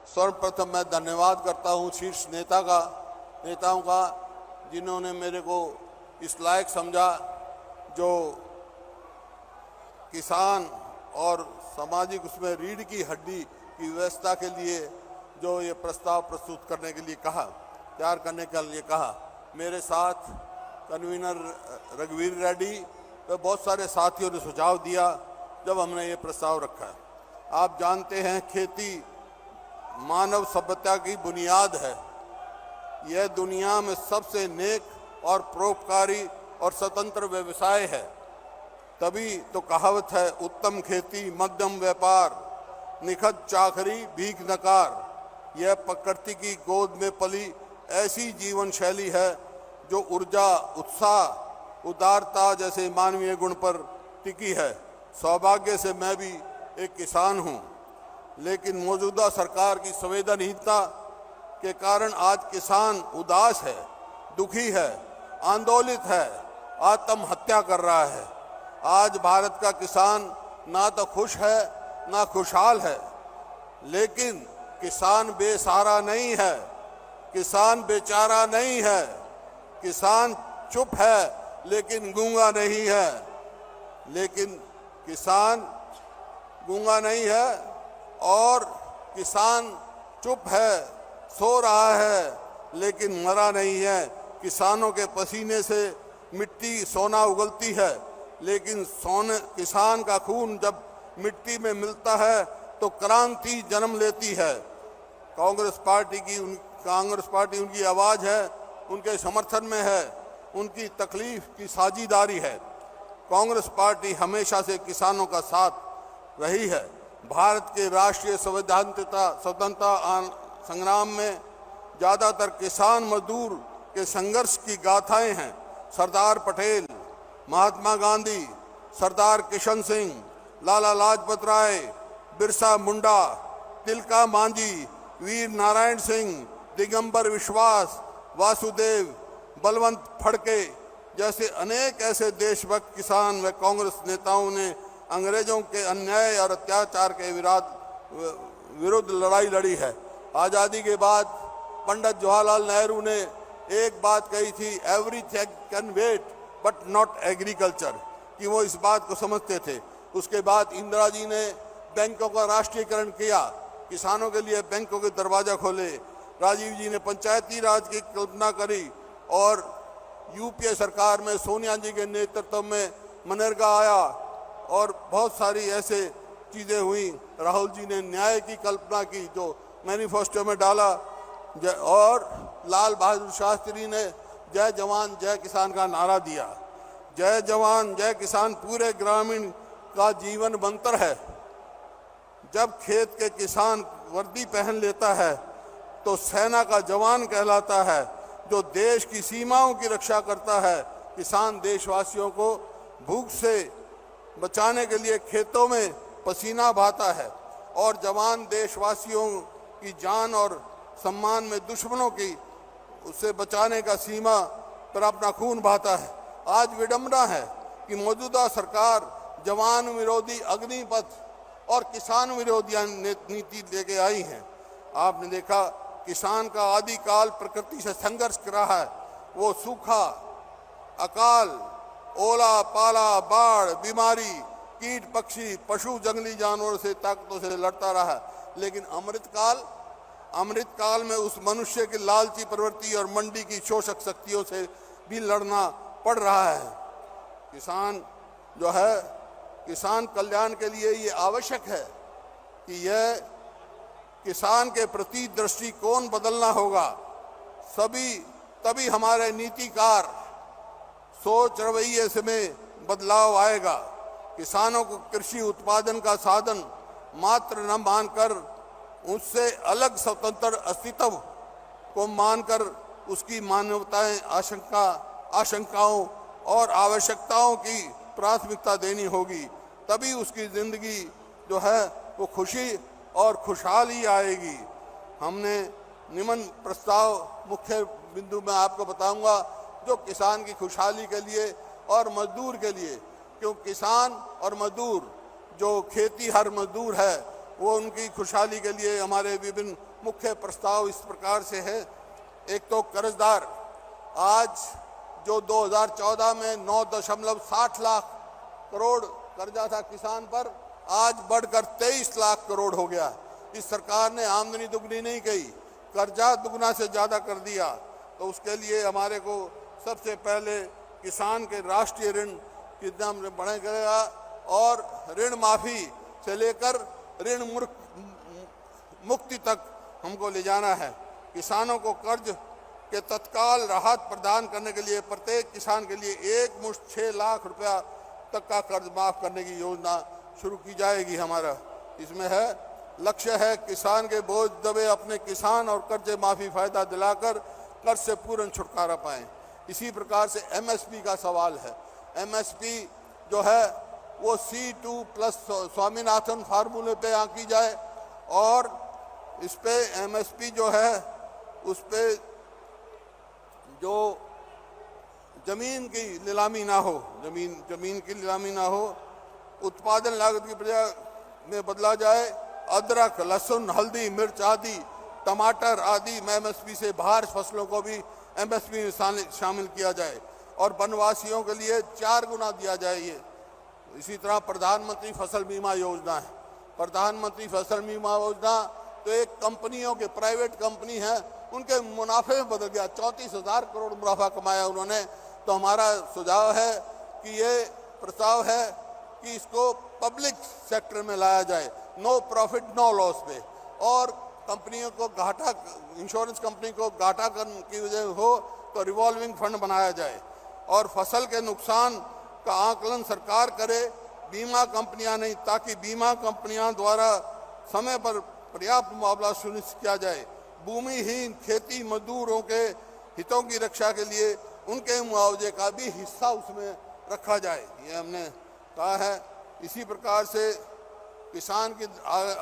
सर्वप्रथम मैं धन्यवाद करता हूं शीर्ष नेताओं का जिन्होंने मेरे को इस लायक समझा जो किसान और सामाजिक उसमें रीढ़ की हड्डी की व्यवस्था के लिए जो ये प्रस्ताव प्रस्तुत करने के लिए कहा, तैयार करने के लिए कहा। मेरे साथ कन्वीनर रघुवीर रेड्डी व बहुत सारे साथियों ने सुझाव दिया जब हमने ये प्रस्ताव रखा है। आप जानते हैं खेती मानव सभ्यता की बुनियाद है। यह दुनिया में सबसे नेक और परोपकारी और स्वतंत्र व्यवसाय है। तभी तो कहावत है, उत्तम खेती मध्यम व्यापार, निखत चाकरी भीख नकार। यह प्रकृति की गोद में पली ऐसी जीवन शैली है जो ऊर्जा, उत्साह, उदारता जैसे मानवीय गुण पर टिकी है। सौभाग्य से मैं भी एक किसान हूँ, लेकिन मौजूदा सरकार की संवेदनहीनता के कारण आज किसान उदास है, दुखी है, आंदोलित है, आत्महत्या कर रहा है। आज भारत का किसान ना तो खुश है ना खुशहाल है। लेकिन किसान बेसहारा नहीं है, किसान बेचारा नहीं है, किसान चुप है लेकिन गूंगा नहीं है। लेकिन किसान गूंगा नहीं है और किसान चुप है, सो रहा है लेकिन मरा नहीं है। किसानों के पसीने से मिट्टी सोना उगलती है, लेकिन किसान का खून जब मिट्टी में मिलता है तो क्रांति जन्म लेती है। कांग्रेस पार्टी उनकी आवाज़ है, उनके समर्थन में है, उनकी तकलीफ की साझीदारी है। कांग्रेस पार्टी हमेशा से किसानों का साथ रही है। भारत के राष्ट्रीय स्वतंत्रता संग्राम में ज़्यादातर किसान मजदूर के संघर्ष की गाथाएं हैं। सरदार पटेल, महात्मा गांधी, सरदार किशन सिंह, लाला लाजपत राय, बिरसा मुंडा, तिलका मांझी, वीर नारायण सिंह, दिगंबर विश्वास, वासुदेव, बलवंत फड़के जैसे अनेक ऐसे देशभक्त किसान व कांग्रेस नेताओं ने अंग्रेजों के अन्याय और अत्याचार के विरुद्ध लड़ाई लड़ी है। आज़ादी के बाद पंडित जवाहरलाल नेहरू ने एक बात कही थी, everything can wait but not agriculture, कि वो इस बात को समझते थे। उसके बाद इंदिरा जी ने बैंकों का राष्ट्रीयकरण किया, किसानों के लिए बैंकों के दरवाजा खोले। राजीव जी ने पंचायती राज की कल्पना करी और यूपीए सरकार में सोनिया जी के नेतृत्व में मनरेगा आया और बहुत सारी ऐसे चीज़ें हुई। राहुल जी ने न्याय की कल्पना की जो मैनिफेस्टो में डाला, और लाल बहादुर शास्त्री ने जय जवान जय किसान का नारा दिया। जय जवान जय किसान पूरे ग्रामीण का जीवन मंत्र है। जब खेत के किसान वर्दी पहन लेता है तो सेना का जवान कहलाता है, जो देश की सीमाओं की रक्षा करता है। किसान देशवासियों को भूख से बचाने के लिए खेतों में पसीना बहाता है और जवान देशवासियों की जान और सम्मान में दुश्मनों की उससे बचाने का सीमा पर अपना खून बहाता है। आज विडंबना है कि मौजूदा सरकार जवान विरोधी अग्निपथ और किसान विरोधी नीति लेके आई है। आपने देखा, किसान का आदिकाल प्रकृति से संघर्ष कर रहा है। वो सूखा, अकाल, ओला पाला, बाढ़, बीमारी, कीट पक्षी, पशु, जंगली जानवरों से ताकतों से लड़ता रहा। लेकिन अमृत काल में उस मनुष्य की लालची प्रवृत्ति और मंडी की शोषक शक्तियों से भी लड़ना पड़ रहा है। किसान जो है, किसान कल्याण के लिए ये आवश्यक है कि यह किसान के प्रति दृष्टिकोण बदलना होगा। तभी हमारे नीतिकार सोच रवैये से में बदलाव आएगा। किसानों को कृषि उत्पादन का साधन मात्र न मानकर उससे अलग स्वतंत्र अस्तित्व को मानकर उसकी मानवताएं, आशंकाओं और आवश्यकताओं की प्राथमिकता देनी होगी। तभी उसकी जिंदगी जो है वो खुशी और खुशहाली आएगी। हमने निम्न प्रस्ताव मुख्य बिंदु में आपको बताऊंगा जो किसान की खुशहाली के लिए और मजदूर के लिए, क्यों किसान और मजदूर जो खेती हर मजदूर है वो उनकी खुशहाली के लिए हमारे विभिन्न मुख्य प्रस्ताव इस प्रकार से है। एक तो कर्जदार आज जो 2014 में 9.60 लाख करोड़ कर्जा था किसान पर, आज बढ़कर 23 लाख करोड़ हो गया। इस सरकार ने आमदनी दुगनी नहीं की, कर्जा दुगना से ज़्यादा कर दिया। तो उसके लिए हमारे को सबसे पहले किसान के राष्ट्रीय ऋण की दाम बढ़ेगा और ऋण माफ़ी से लेकर ऋण मुक्ति तक हमको ले जाना है। किसानों को कर्ज के तत्काल राहत प्रदान करने के लिए प्रत्येक किसान के लिए एक मुश्त 6 लाख रुपया तक का कर्ज माफ़ करने की योजना शुरू की जाएगी। हमारा इसमें है लक्ष्य है किसान के बोझ दबे अपने किसान और कर्ज माफ़ी फ़ायदा दिलाकर कर्ज से पूर्ण छुटकारा पाएँ। इसी प्रकार से एमएसपी का सवाल है। एमएसपी जो है वो C2+ स्वामीनाथन फार्मूले पे आंकी जाए और इस पे एमएसपी जो है उस पे जो जमीन की नीलामी ना हो, जमीन की नीलामी ना हो, उत्पादन लागत की बजाय में बदला जाए। अदरक, लहसुन, हल्दी, मिर्च आदि, टमाटर आदि एमएसपी से बाहर फसलों को भी एमएसपी में शामिल किया जाए और वनवासियों के लिए 4 गुना दिया जाए। ये इसी तरह प्रधानमंत्री फसल बीमा योजना है। प्रधानमंत्री फसल बीमा योजना तो एक कंपनियों के, प्राइवेट कंपनी है, उनके मुनाफे में बदल गया। 34,000 करोड़ मुनाफा कमाया उन्होंने। तो हमारा सुझाव है कि ये प्रस्ताव है कि इसको पब्लिक सेक्टर में लाया जाए, नो प्रॉफिट नो लॉस पे, और कंपनियों को घाटा, इंश्योरेंस कंपनी को घाटा की वजह हो तो रिवॉल्विंग फंड बनाया जाए और फसल के नुकसान का आकलन सरकार करे, बीमा कंपनियां नहीं, ताकि बीमा कंपनियां द्वारा समय पर पर्याप्त मुआवजा सुनिश्चित किया जाए। भूमिहीन खेती मजदूरों के हितों की रक्षा के लिए उनके मुआवजे का भी हिस्सा उसमें रखा जाए, ये हमने कहा है। इसी प्रकार से किसान की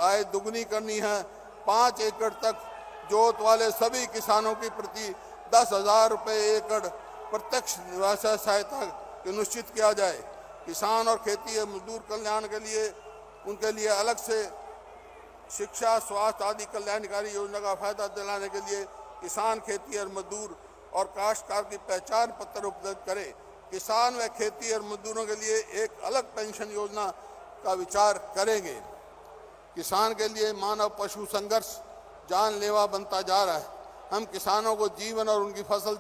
आय दुगनी करनी है। 5 एकड़ तक जोत वाले सभी किसानों की प्रति 10,000 रुपये एकड़ प्रत्यक्ष व्यवसाय सहायता निश्चित किया जाए। किसान और खेती मजदूर कल्याण के लिए उनके लिए अलग से शिक्षा, स्वास्थ्य आदि कल्याणकारी योजना का फायदा दिलाने के लिए किसान, खेती और मजदूर और काश्तकार की पहचान पत्र उपलब्ध करे। किसान व खेती और मजदूरों के लिए एक अलग पेंशन योजना का विचार करेंगे। किसान के लिए मानव पशु संघर्ष जानलेवा बनता जा रहा है। हम किसानों को जीवन और उनकी फसल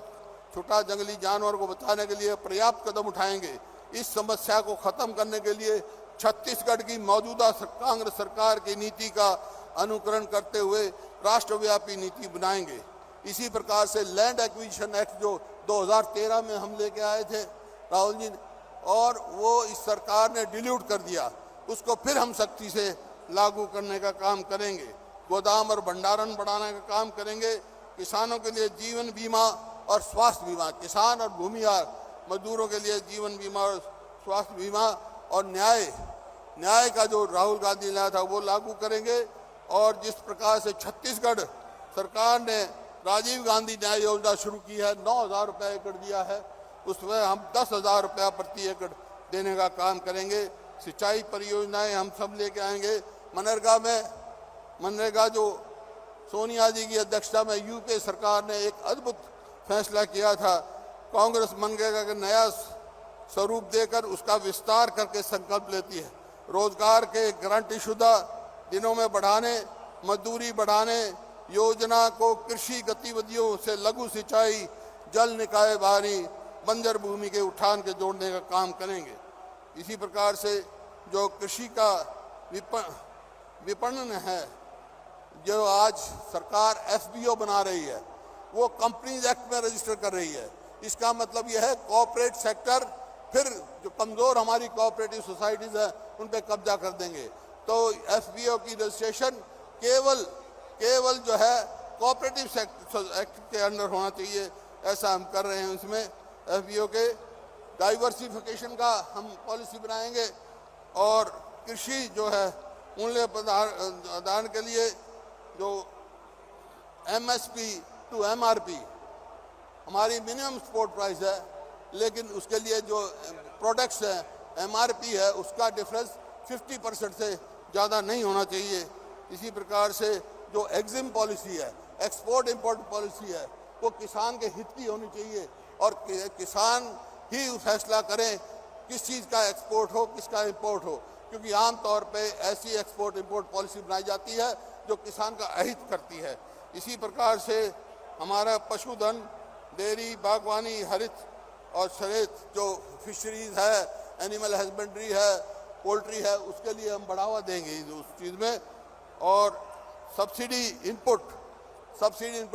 छुटा जंगली जानवर को बचाने के लिए पर्याप्त कदम उठाएंगे। इस समस्या को खत्म करने के लिए छत्तीसगढ़ की मौजूदा कांग्रेस सरकार की नीति का अनुकरण करते हुए राष्ट्रव्यापी नीति बनाएंगे। इसी प्रकार से लैंड एक्विजिशन एक्ट जो 2013 में हम लेके आए थे राहुल जी, और वो इस सरकार ने डिल्यूट कर दिया, उसको फिर हम सख्ती से लागू करने का काम करेंगे। गोदाम और भंडारण बढ़ाने का काम करेंगे। किसानों के लिए जीवन बीमा और स्वास्थ्य बीमा, किसान और भूमिहार मजदूरों के लिए जीवन बीमा और स्वास्थ्य बीमा और न्याय का जो राहुल गांधी ने लाया था वो लागू करेंगे। और जिस प्रकार से छत्तीसगढ़ सरकार ने राजीव गांधी न्याय योजना शुरू की है, 9,000 रुपये एकड़ दिया है, उसमें हम 10,000 रुपया प्रति एकड़ देने का काम करेंगे। सिंचाई परियोजनाएं हम सब लेके आएंगे। मनरेगा जो सोनिया जी की अध्यक्षता में यूपीए सरकार ने एक अद्भुत फैसला किया था, कांग्रेस मनरेगा का नया स्वरूप देकर उसका विस्तार करके संकल्प लेती है। रोजगार के गारंटी शुदा दिनों में बढ़ाने, मजदूरी बढ़ाने, योजना को कृषि गतिविधियों से लघु सिंचाई, जल निकाय बारी, बंजर भूमि के उठान के जोड़ने का काम करेंगे। इसी प्रकार से जो कृषि का विपणन है, जो आज सरकार एफपीओ बना रही है, वो कंपनीज एक्ट में रजिस्टर कर रही है। इसका मतलब यह है कॉर्पोरेट सेक्टर फिर जो कमज़ोर हमारी कोऑपरेटिव सोसाइटीज़ है उन पे कब्जा कर देंगे। तो एफपीओ की रजिस्ट्रेशन केवल जो है कोऑपरेटिव एक्ट के अंडर होना चाहिए, ऐसा हम कर रहे हैं। इसमें एफपीओ के डाइवर्सिफिकेशन का हम पॉलिसी बनाएंगे और कृषि जो है मूल्य प्रदान के लिए जो एमएसपी टू एमआरपी हमारी मिनिमम सपोर्ट प्राइस है, लेकिन उसके लिए जो प्रोडक्ट्स है एमआरपी है उसका डिफरेंस 50% से ज़्यादा नहीं होना चाहिए। इसी प्रकार से जो एग्जिम पॉलिसी है, एक्सपोर्ट इंपोर्ट पॉलिसी है, वो किसान के हित की होनी चाहिए और किसान ही फैसला करें किस चीज़ का एक्सपोर्ट हो, किसका इंपोर्ट हो, क्योंकि आम तौर पे ऐसी एक्सपोर्ट इंपोर्ट पॉलिसी बनाई जाती है जो किसान का अहित करती है। इसी प्रकार से हमारा पशुधन, डेयरी, बागवानी, हरित और शरेत जो फिशरीज है, एनिमल हस्बेंड्री है, पोल्ट्री है, उसके लिए हम बढ़ावा देंगे उस चीज़ में। और सब्सिडी इनपुट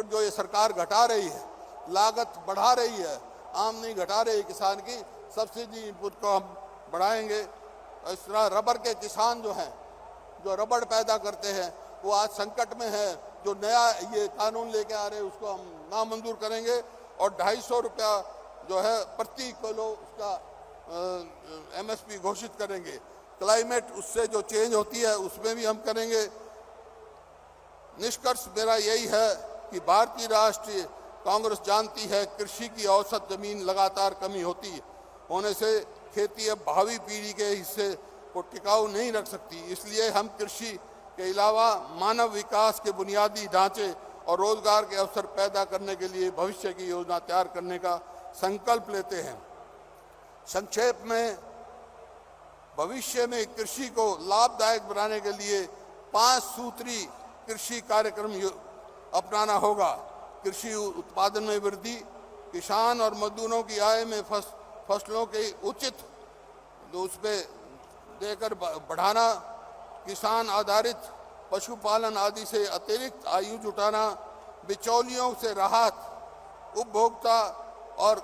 जो ये सरकार घटा रही है, लागत बढ़ा रही है, आमदनी घटा रही है किसान की, सब्सिडी इनपुट को हम बढ़ाएंगे। इस तरह रबर के किसान जो हैं, जो रबड़ पैदा करते हैं, वो आज संकट में है। जो नया ये कानून लेके आ रहे हैं उसको हम नामंजूर करेंगे और 250 रुपया जो है प्रति किलो उसका MSP घोषित करेंगे। क्लाइमेट उससे जो चेंज होती है उसमें भी हम करेंगे। निष्कर्ष मेरा यही है कि भारतीय राष्ट्रीय कांग्रेस जानती है कृषि की औसत जमीन लगातार कमी होने से खेती अब भावी पीढ़ी के हिस्से को टिकाऊ नहीं रख सकती। इसलिए हम कृषि के अलावा मानव विकास के बुनियादी ढांचे और रोजगार के अवसर पैदा करने के लिए भविष्य की योजना तैयार करने का संकल्प लेते हैं। संक्षेप में, भविष्य में कृषि को लाभदायक बनाने के लिए 5 सूत्री कृषि कार्यक्रम अपनाना होगा। कृषि उत्पादन में वृद्धि, किसान और मजदूरों की आय में फसलों के उचित उस पे देकर बढ़ाना, किसान आधारित पशुपालन आदि से अतिरिक्त आयु जुटाना, बिचौलियों से राहत, उपभोक्ता और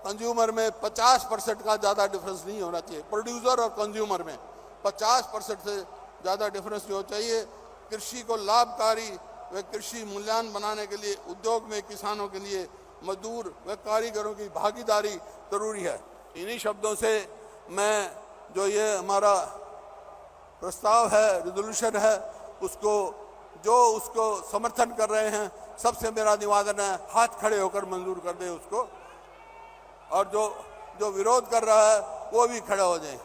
कंज्यूमर में 50% का ज़्यादा डिफरेंस नहीं होना चाहिए। प्रोड्यूसर और कंज्यूमर में 50% से ज़्यादा डिफरेंस नहीं होना चाहिए। कृषि को लाभकारी व कृषि मूल्यांकन बनाने के लिए उद्योग में किसानों के लिए मजदूर व कारीगरों की भागीदारी जरूरी है। इन्हीं शब्दों से मैं जो ये हमारा प्रस्ताव है, रेजोल्यूशन है, उसको समर्थन कर रहे हैं, सबसे मेरा निवेदन है हाथ खड़े होकर मंजूर कर दें उसको, और जो विरोध कर रहा है वो भी खड़ा हो जाए।